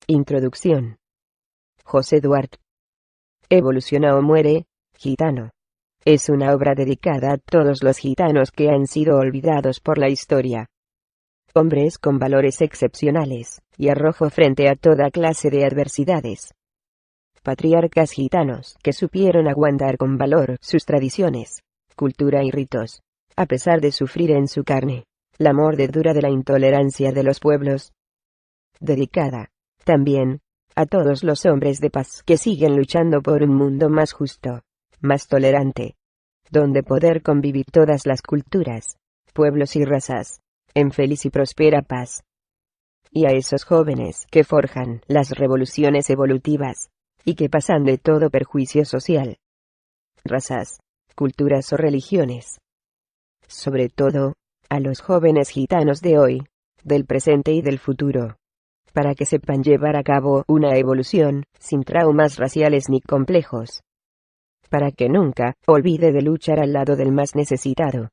Introducción. José Duarte. Evoluciona o muere, gitano. Es una obra dedicada a todos los gitanos que han sido olvidados por la historia. Hombres con valores excepcionales, y arrojo frente a toda clase de adversidades. Patriarcas gitanos que supieron aguantar con valor sus tradiciones, cultura y ritos, a pesar de sufrir en su carne la mordedura de la intolerancia de los pueblos. Dedicada, también, a todos los hombres de paz que siguen luchando por un mundo más justo, más tolerante, donde poder convivir todas las culturas, pueblos y razas, en feliz y próspera paz. Y a esos jóvenes que forjan las revoluciones evolutivas, y que pasan de todo perjuicio social, razas, culturas o religiones. Sobre todo, a los jóvenes gitanos de hoy, del presente y del futuro, para que sepan llevar a cabo una evolución, sin traumas raciales ni complejos. Para que nunca olvide de luchar al lado del más necesitado.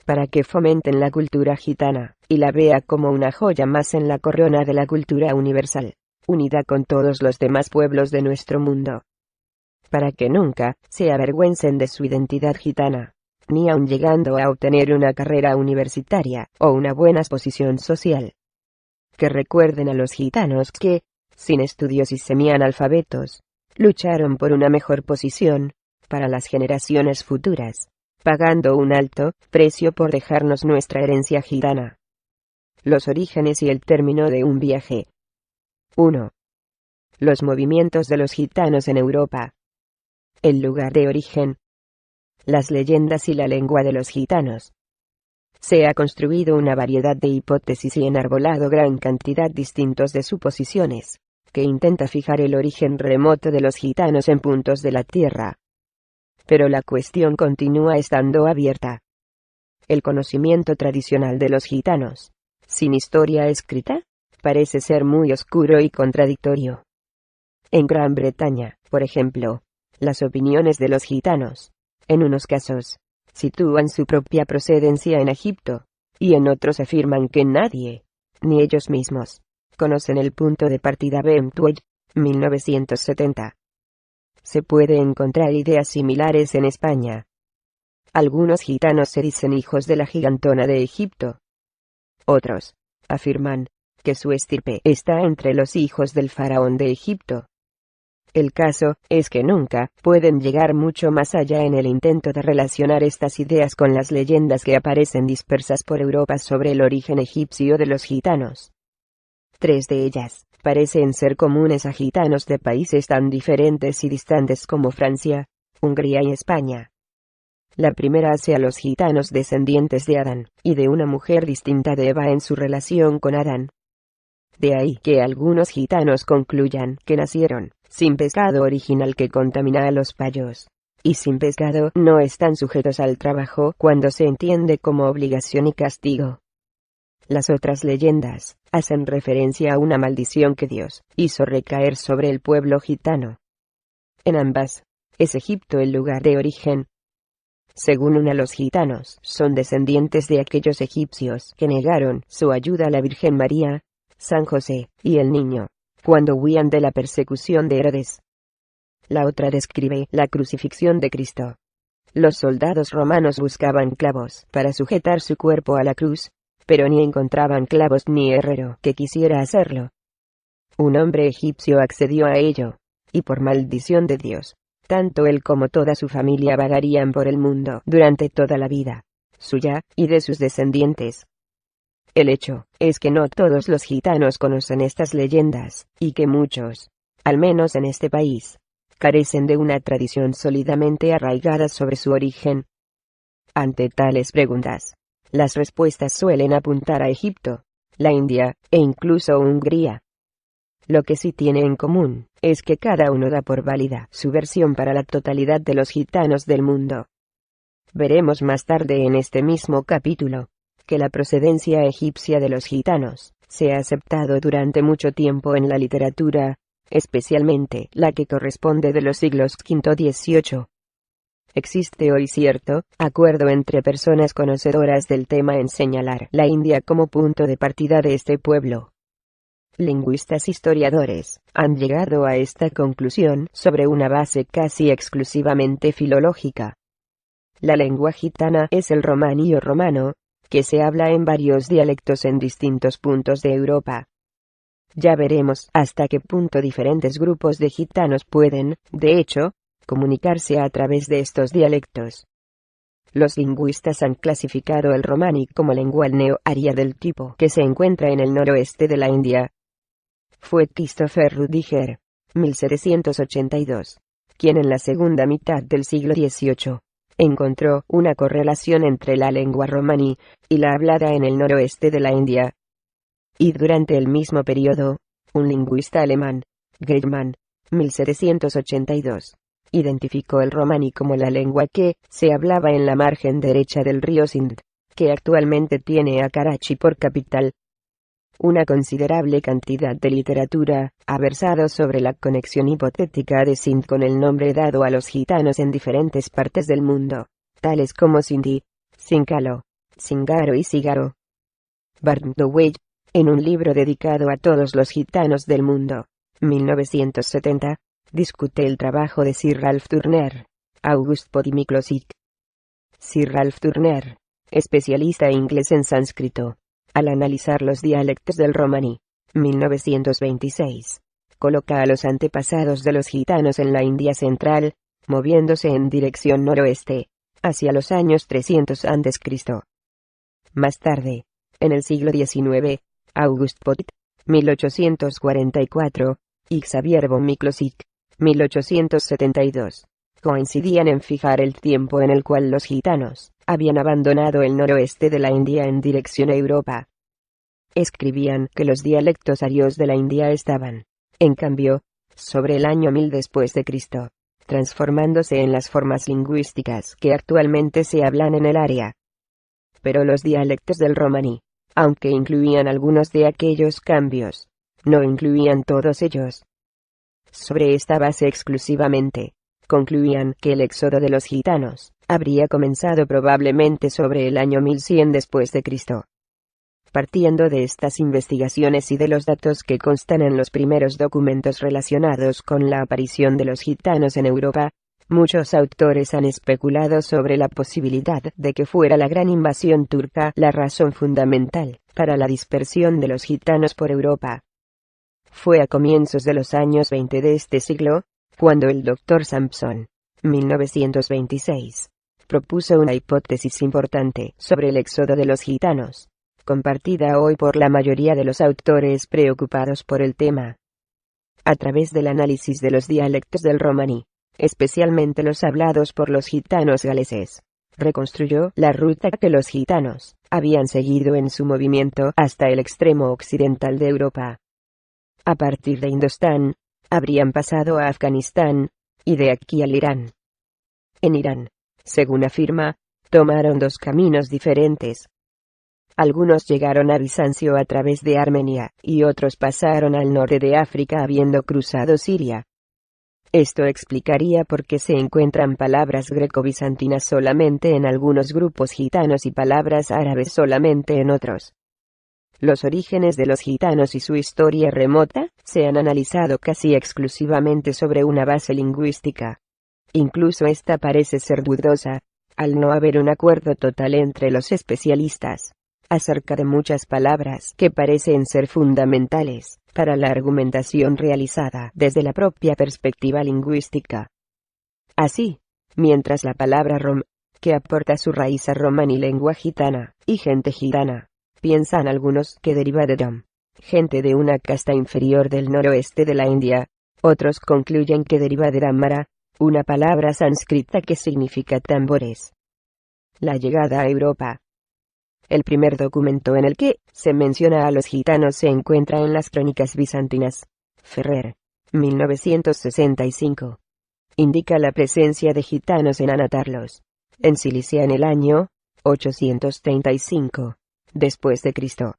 Para que fomenten la cultura gitana, y la vea como una joya más en la corona de la cultura universal, unida con todos los demás pueblos de nuestro mundo. Para que nunca se avergüencen de su identidad gitana, ni aun llegando a obtener una carrera universitaria o una buena posición social. Que recuerden a los gitanos que, sin estudios y semianalfabetos, lucharon por una mejor posición para las generaciones futuras, pagando un alto precio por dejarnos nuestra herencia gitana. Los orígenes y el término de un viaje. 1. Los movimientos de los gitanos en Europa. El lugar de origen. Las leyendas y la lengua de los gitanos. Se ha construido una variedad de hipótesis y enarbolado gran cantidad distintos de suposiciones, que intenta fijar el origen remoto de los gitanos en puntos de la Tierra. Pero la cuestión continúa estando abierta. El conocimiento tradicional de los gitanos, sin historia escrita, parece ser muy oscuro y contradictorio. En Gran Bretaña, por ejemplo, las opiniones de los gitanos, en unos casos, sitúan su propia procedencia en Egipto, y en otros afirman que nadie, ni ellos mismos, conocen el punto de partida. Bentwell, 1970. Se puede encontrar ideas similares en España. Algunos gitanos se dicen hijos de la gigantona de Egipto. Otros afirman que su estirpe está entre los hijos del faraón de Egipto. El caso es que nunca pueden llegar mucho más allá en el intento de relacionar estas ideas con las leyendas que aparecen dispersas por Europa sobre el origen egipcio de los gitanos. 3 de ellas parecen ser comunes a gitanos de países tan diferentes y distantes como Francia, Hungría y España. La primera hace a los gitanos descendientes de Adán, y de una mujer distinta de Eva en su relación con Adán. De ahí que algunos gitanos concluyan que nacieron sin pecado original que contamina a los payos, y sin pecado no están sujetos al trabajo cuando se entiende como obligación y castigo. Las otras leyendas hacen referencia a una maldición que Dios hizo recaer sobre el pueblo gitano. En ambas, es Egipto el lugar de origen. Según una, los gitanos son descendientes de aquellos egipcios que negaron su ayuda a la Virgen María, San José y el Niño, cuando huían de la persecución de Herodes. La otra describe la crucifixión de Cristo. Los soldados romanos buscaban clavos para sujetar su cuerpo a la cruz, pero ni encontraban clavos ni herrero que quisiera hacerlo. Un hombre egipcio accedió a ello, y por maldición de Dios, tanto él como toda su familia vagarían por el mundo durante toda la vida suya y de sus descendientes. El hecho es que no todos los gitanos conocen estas leyendas, y que muchos, al menos en este país, carecen de una tradición sólidamente arraigada sobre su origen. Ante tales preguntas, las respuestas suelen apuntar a Egipto, la India, e incluso Hungría. Lo que sí tiene en común es que cada uno da por válida su versión para la totalidad de los gitanos del mundo. Veremos más tarde en este mismo capítulo que la procedencia egipcia de los gitanos se ha aceptado durante mucho tiempo en la literatura, especialmente la que corresponde de los siglos V-XVIII. Existe hoy cierto acuerdo entre personas conocedoras del tema en señalar la India como punto de partida de este pueblo. Lingüistas historiadores han llegado a esta conclusión sobre una base casi exclusivamente filológica. La lengua gitana es el romaní o romano, que se habla en varios dialectos en distintos puntos de Europa. Ya veremos hasta qué punto diferentes grupos de gitanos pueden, de hecho, comunicarse a través de estos dialectos. Los lingüistas han clasificado el romaní como lengua neo-aria del tipo que se encuentra en el noroeste de la India. Fue Christopher Rudiger, 1782, quien en la segunda mitad del siglo XVIII encontró una correlación entre la lengua romaní y la hablada en el noroeste de la India. Y durante el mismo periodo, un lingüista alemán, Geermann, 1782, identificó el romaní como la lengua que se hablaba en la margen derecha del río Sindh, que actualmente tiene a Karachi por capital. Una considerable cantidad de literatura ha versado sobre la conexión hipotética de Sindh con el nombre dado a los gitanos en diferentes partes del mundo, tales como Sindhi, Sincalo, Singaro y Sigaro. Barnwell, en un libro dedicado a todos los gitanos del mundo, 1970, discute el trabajo de Sir Ralph Turner, August Podimiclosic. Sir Ralph Turner, especialista inglés en sánscrito, al analizar los dialectos del romaní, 1926, coloca a los antepasados de los gitanos en la India central, moviéndose en dirección noroeste, hacia los años 300 a.C. Más tarde, en el siglo XIX, August Podit, 1844, y Xavier von Miklossik, 1872, coincidían en fijar el tiempo en el cual los gitanos habían abandonado el noroeste de la India en dirección a Europa. Escribían que los dialectos arios de la India estaban, en cambio, sobre el año 1000 después de Cristo, transformándose en las formas lingüísticas que actualmente se hablan en el área. Pero los dialectos del romaní, aunque incluían algunos de aquellos cambios, no incluían todos ellos. Sobre esta base exclusivamente, concluían que el éxodo de los gitanos habría comenzado probablemente sobre el año 1100 después de Cristo. Partiendo de estas investigaciones y de los datos que constan en los primeros documentos relacionados con la aparición de los gitanos en Europa, muchos autores han especulado sobre la posibilidad de que fuera la gran invasión turca la razón fundamental para la dispersión de los gitanos por Europa. Fue a comienzos de los años 20 de este siglo, cuando el Dr. Sampson, 1926, propuso una hipótesis importante sobre el éxodo de los gitanos, compartida hoy por la mayoría de los autores preocupados por el tema. A través del análisis de los dialectos del romaní, especialmente los hablados por los gitanos galeses, reconstruyó la ruta que los gitanos habían seguido en su movimiento hasta el extremo occidental de Europa. A partir de Indostán, habrían pasado a Afganistán, y de aquí al Irán. En Irán, según afirma, tomaron dos caminos diferentes. Algunos llegaron a Bizancio a través de Armenia, y otros pasaron al norte de África habiendo cruzado Siria. Esto explicaría por qué se encuentran palabras greco-bizantinas solamente en algunos grupos gitanos y palabras árabes solamente en otros. Los orígenes de los gitanos y su historia remota se han analizado casi exclusivamente sobre una base lingüística. Incluso esta parece ser dudosa, al no haber un acuerdo total entre los especialistas acerca de muchas palabras que parecen ser fundamentales para la argumentación realizada desde la propia perspectiva lingüística. Así, mientras la palabra rom, que aporta su raíz a romaní lengua gitana, y gente gitana, piensan algunos que deriva de dam, gente de una casta inferior del noroeste de la India, otros concluyen que deriva de damara, una palabra sánscrita que significa tambores. La llegada a Europa. El primer documento en el que se menciona a los gitanos se encuentra en las crónicas bizantinas. Ferrer, 1965. Indica la presencia de gitanos en Anatarlos, en Cilicia en el año 835 después de Cristo.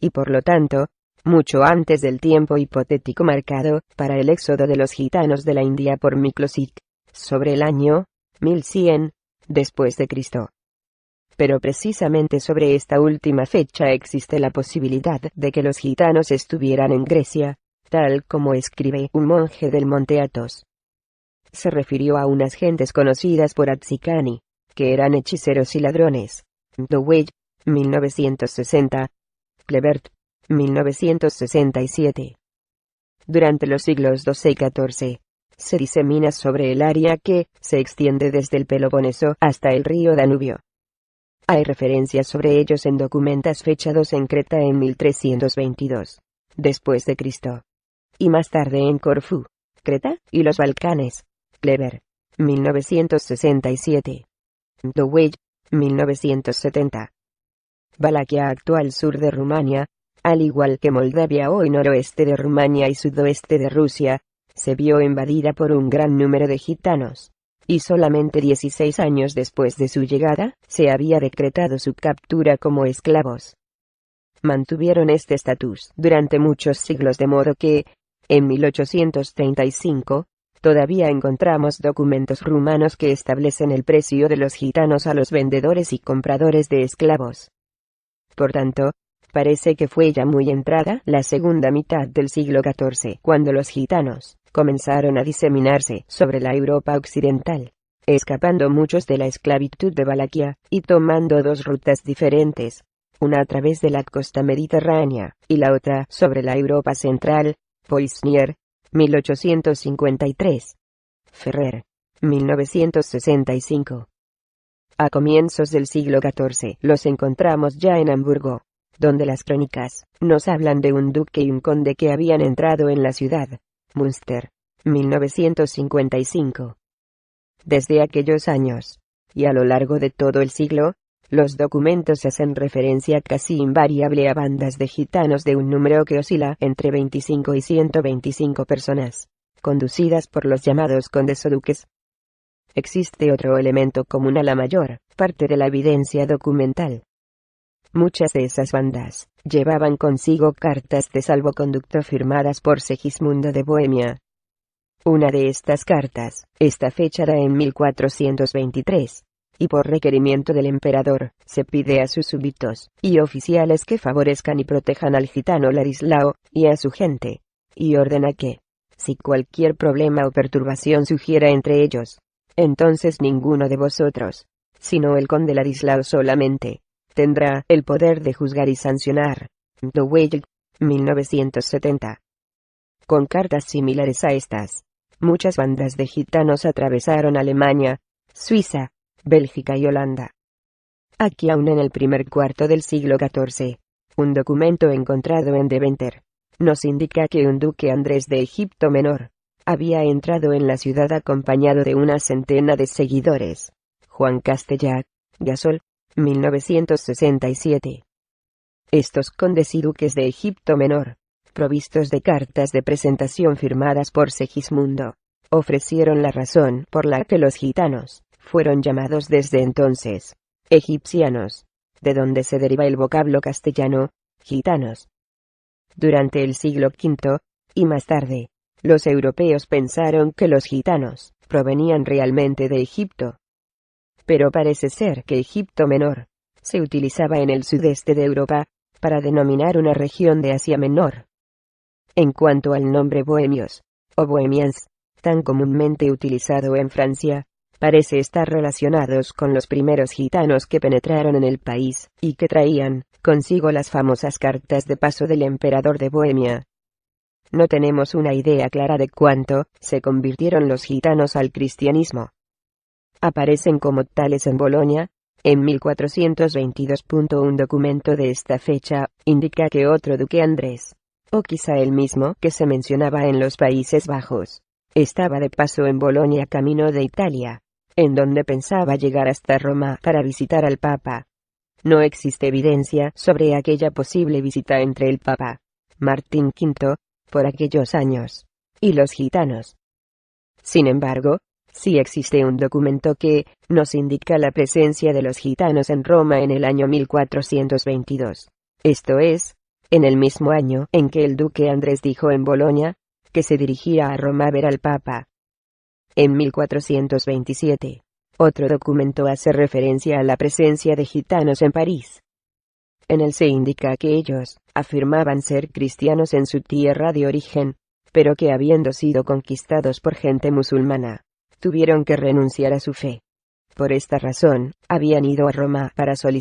Y por lo tanto, mucho antes del tiempo hipotético marcado para el éxodo de los gitanos de la India por Miklossik, sobre el año 1100 después de Cristo. pero precisamente sobre esta última fecha existe la posibilidad de que los gitanos estuvieran en Grecia, tal como escribe un monje del Monte Athos. Se refirió a unas gentes conocidas por Atzicani, que eran hechiceros y ladrones. Dowey, 1960. Clebert, 1967. Durante los siglos XII y XIV, se disemina sobre el área que se extiende desde el Peloponeso hasta el río Danubio. Hay referencias sobre ellos en documentos fechados en Creta en 1322, después de Cristo. Y más tarde en Corfú, Creta, y los Balcanes. Kleber, 1967. Dowey, 1970. Valaquia actual sur de Rumania, al igual que Moldavia hoy noroeste de Rumania y sudoeste de Rusia, se vio invadida por un gran número de gitanos. Y solamente 16 años después de su llegada, se había decretado su captura como esclavos. Mantuvieron este estatus durante muchos siglos de modo que, en 1835, todavía encontramos documentos rumanos que establecen el precio de los gitanos a los vendedores y compradores de esclavos. Por tanto, parece que fue ya muy entrada la segunda mitad del siglo XIV cuando los gitanos comenzaron a diseminarse sobre la Europa occidental, escapando muchos de la esclavitud de Valaquia, y tomando dos rutas diferentes, una a través de la costa mediterránea, y la otra sobre la Europa central. Poissonier, 1853. Ferrer, 1965. A comienzos del siglo XIV los encontramos ya en Hamburgo, donde las crónicas nos hablan de un duque y un conde que habían entrado en la ciudad. Münster, 1955. Desde aquellos años, y a lo largo de todo el siglo, los documentos hacen referencia casi invariable a bandas de gitanos de un número que oscila entre 25 y 125 personas, conducidas por los llamados condes o duques. Existe otro elemento común a la mayor parte de la evidencia documental. Muchas de esas bandas llevaban consigo cartas de salvoconducto firmadas por Segismundo de Bohemia. Una de estas cartas está fechada en 1423. Y por requerimiento del emperador, se pide a sus súbditos y oficiales que favorezcan y protejan al gitano Ladislao y a su gente, y ordena que, si cualquier problema o perturbación surgiera entre ellos, entonces ninguno de vosotros, sino el conde Ladislao solamente, tendrá el poder de juzgar y sancionar. Dowey, 1970. Con cartas similares a estas, muchas bandas de gitanos atravesaron Alemania, Suiza, Bélgica y Holanda. Aquí aún en el primer cuarto del siglo XIV, un documento encontrado en Deventer, nos indica que un duque Andrés de Egipto Menor, había entrado en la ciudad acompañado de una centena de seguidores. Juan Castellac, Gasol, 1967. Estos condes y duques de Egipto Menor, provistos de cartas de presentación firmadas por Segismundo, ofrecieron la razón por la que los gitanos fueron llamados desde entonces egipcianos, de donde se deriva el vocablo castellano, gitanos. Durante el siglo V, y más tarde, los europeos pensaron que los gitanos provenían realmente de Egipto. Pero parece ser que Egipto Menor se utilizaba en el sudeste de Europa para denominar una región de Asia Menor. En cuanto al nombre bohemios, o bohemians, tan comúnmente utilizado en Francia, parece estar relacionados con los primeros gitanos que penetraron en el país, y que traían consigo las famosas cartas de paso del emperador de Bohemia. No tenemos una idea clara de cuánto se convirtieron los gitanos al cristianismo. Aparecen como tales en Bolonia, en 1422. Un documento de esta fecha indica que otro duque Andrés, o quizá el mismo que se mencionaba en los Países Bajos, estaba de paso en Bolonia camino de Italia, en donde pensaba llegar hasta Roma para visitar al Papa. No existe evidencia sobre aquella posible visita entre el Papa Martín V, por aquellos años, y los gitanos. Sin embargo, sí existe un documento que nos indica la presencia de los gitanos en Roma en el año 1422. Esto es, en el mismo año en que el duque Andrés dijo en Bolonia que se dirigía a Roma a ver al Papa. En 1427, Otro documento hace referencia a la presencia de gitanos en París. En él se indica que ellos afirmaban ser cristianos en su tierra de origen, pero que habiendo sido conquistados por gente musulmana, tuvieron que renunciar a su fe. Por esta razón, habían ido a Roma para solicitar